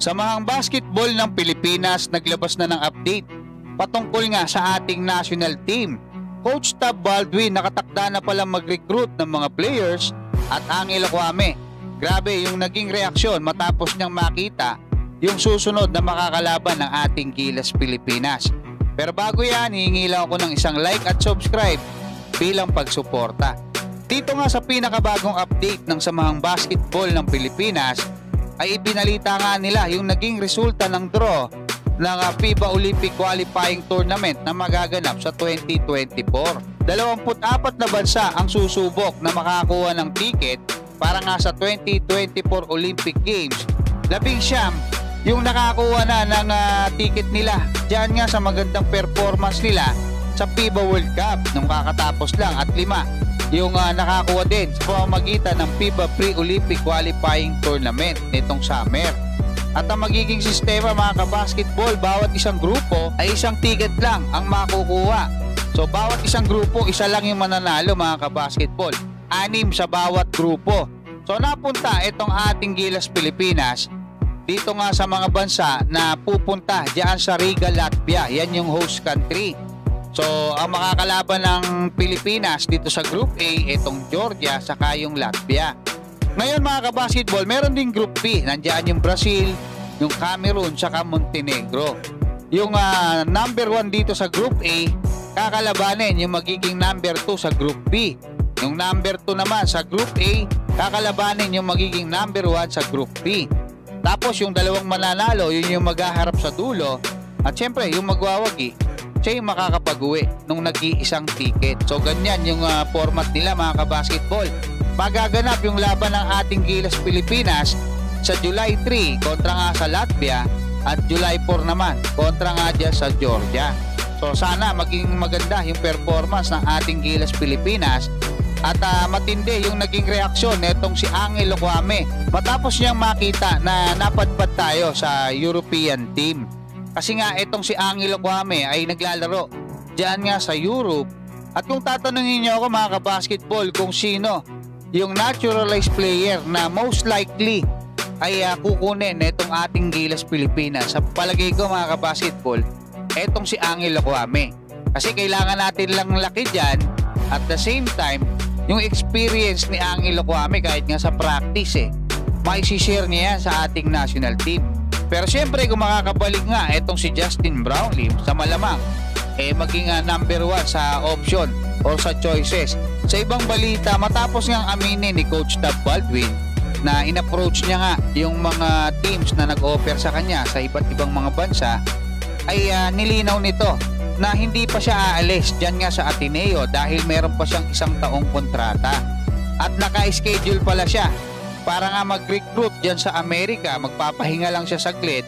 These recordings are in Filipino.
Samahang basketball ng Pilipinas naglabas na ng update patungkol nga sa ating national team. Coach Tab Baldwin nakatakda na pala mag-recruit ng mga players at Angelo Kwame. Grabe yung naging reaksyon matapos niyang makita yung susunod na makakalaban ng ating Gilas Pilipinas. Pero bago yan, hihingi lang ako ng isang like at subscribe bilang pagsuporta. Dito nga sa pinakabagong update ng Samahang Basketball ng Pilipinas ay ipinalita nga nila yung naging resulta ng draw ng FIBA Olympic Qualifying Tournament na magaganap sa 2024. 24 na bansa ang susubok na makakuha ng ticket para nga sa 2024 Olympic Games. 19 yung nakakuha na ng ticket nila diyan nga sa magandang performance nila sa FIBA World Cup nung kakatapos lang, at 5 yung nakakuha din sa pamamagitan ng FIBA Pre-Olympic Qualifying Tournament nitong summer. At ang magiging sistema mga kabasketball, bawat isang grupo ay isang ticket lang ang makukuha. So bawat isang grupo, isa lang yung mananalo mga kabasketball. 6 sa bawat grupo. So napunta itong ating Gilas Pilipinas dito nga sa mga bansa na pupunta diyan sa Riga, Latvia. Yan yung host country. So ang makakalaban ng Pilipinas dito sa Group A, itong Georgia saka yung Latvia. Ngayon mga kabasketball, meron ding Group B. Nandiyan yung Brazil, yung Cameroon saka Montenegro. Yung number 1 dito sa Group A, kakalabanin yung magiging number 2 sa Group B. Yung number 2 naman sa Group A, kakalabanin yung magiging number 1 sa Group B. Tapos yung dalawang mananalo, yun yung maghaharap sa dulo. At syempre yung magwawagi, siya yung makakapag-uwi nung nag-iisang ticket. So ganyan yung format nila mga kabasketball. Magaganap yung laban ng ating Gilas Pilipinas sa July 3 kontra nga sa Latvia at July 4 naman kontra nga dyan sa Georgia. So sana maging maganda yung performance ng ating Gilas Pilipinas at matindi yung naging reaksyon netong si Angelo Kwame matapos niyang makita na napadpad tayo sa European team. Kasi nga itong si Angelo Kwame ay naglalaro diyan nga sa Europe. At kung tatanungin niyo ako mga kabasketball kung sino yung naturalized player na most likely ay kukunin itong ating Gilas Pilipinas, sa palagay ko mga kabasketball, itong si Angelo Kwame. Kasi kailangan natin lang laki diyan at the same time yung experience ni Angelo Kwame kahit nga sa practice maisishare niya yan sa ating national team. Pero syempre kung makakabalik nga itong si Justin Brownlee, sa malamang maging number 1 sa option or sa choices. Sa ibang balita, matapos ngang aminin ni Coach Tab Baldwin na in-approach niya nga yung mga teams na nag-offer sa kanya sa iba't ibang mga bansa, ay nilinaw nito na hindi pa siya aalis dyan nga sa Ateneo dahil meron pa siyang 1 taong kontrata. At naka-schedule pala siya para nga mag-recruit dyan sa Amerika. Magpapahinga lang siya saglit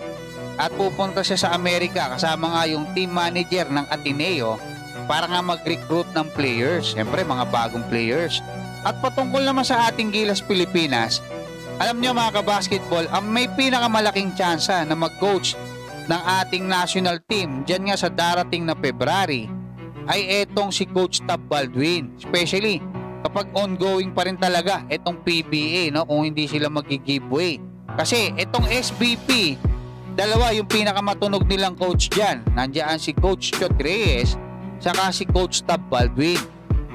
at pupunta siya sa Amerika kasama nga yung team manager ng Ateneo para nga mag-recruit ng players, siyempre mga bagong players. At patungkol naman sa ating Gilas Pilipinas, alam nyo mga kabasketball, ang may pinakamalaking tsansa na mag-coach ng ating national team dyan nga sa darating na February ay etong si Coach Tab Baldwin, especially kapag ongoing pa rin talaga itong PBA, no? Kung hindi sila mag-giveaway. Kasi itong SBP, dalawa yung pinakamatunog nilang coach dyan. Nandiyan si Coach Chot Reyes saka si Coach Tab Baldwin.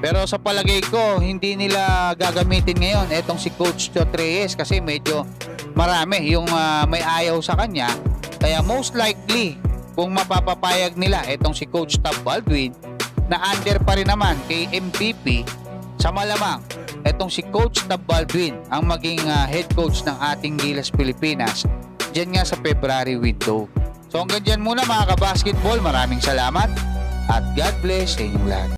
Pero sa palagay ko, hindi nila gagamitin ngayon itong si Coach Chot Reyes kasi medyo marami yung may ayaw sa kanya. Kaya most likely, kung mapapapayag nila itong si Coach Tab Baldwin na under pa rin naman kay MVP, sa malamang, itong si Coach Tab Baldwin ang maging head coach ng ating Gilas Pilipinas dyan nga sa February window. So hanggang dyan muna mga kabasketball, maraming salamat at God bless sa inyong lahat.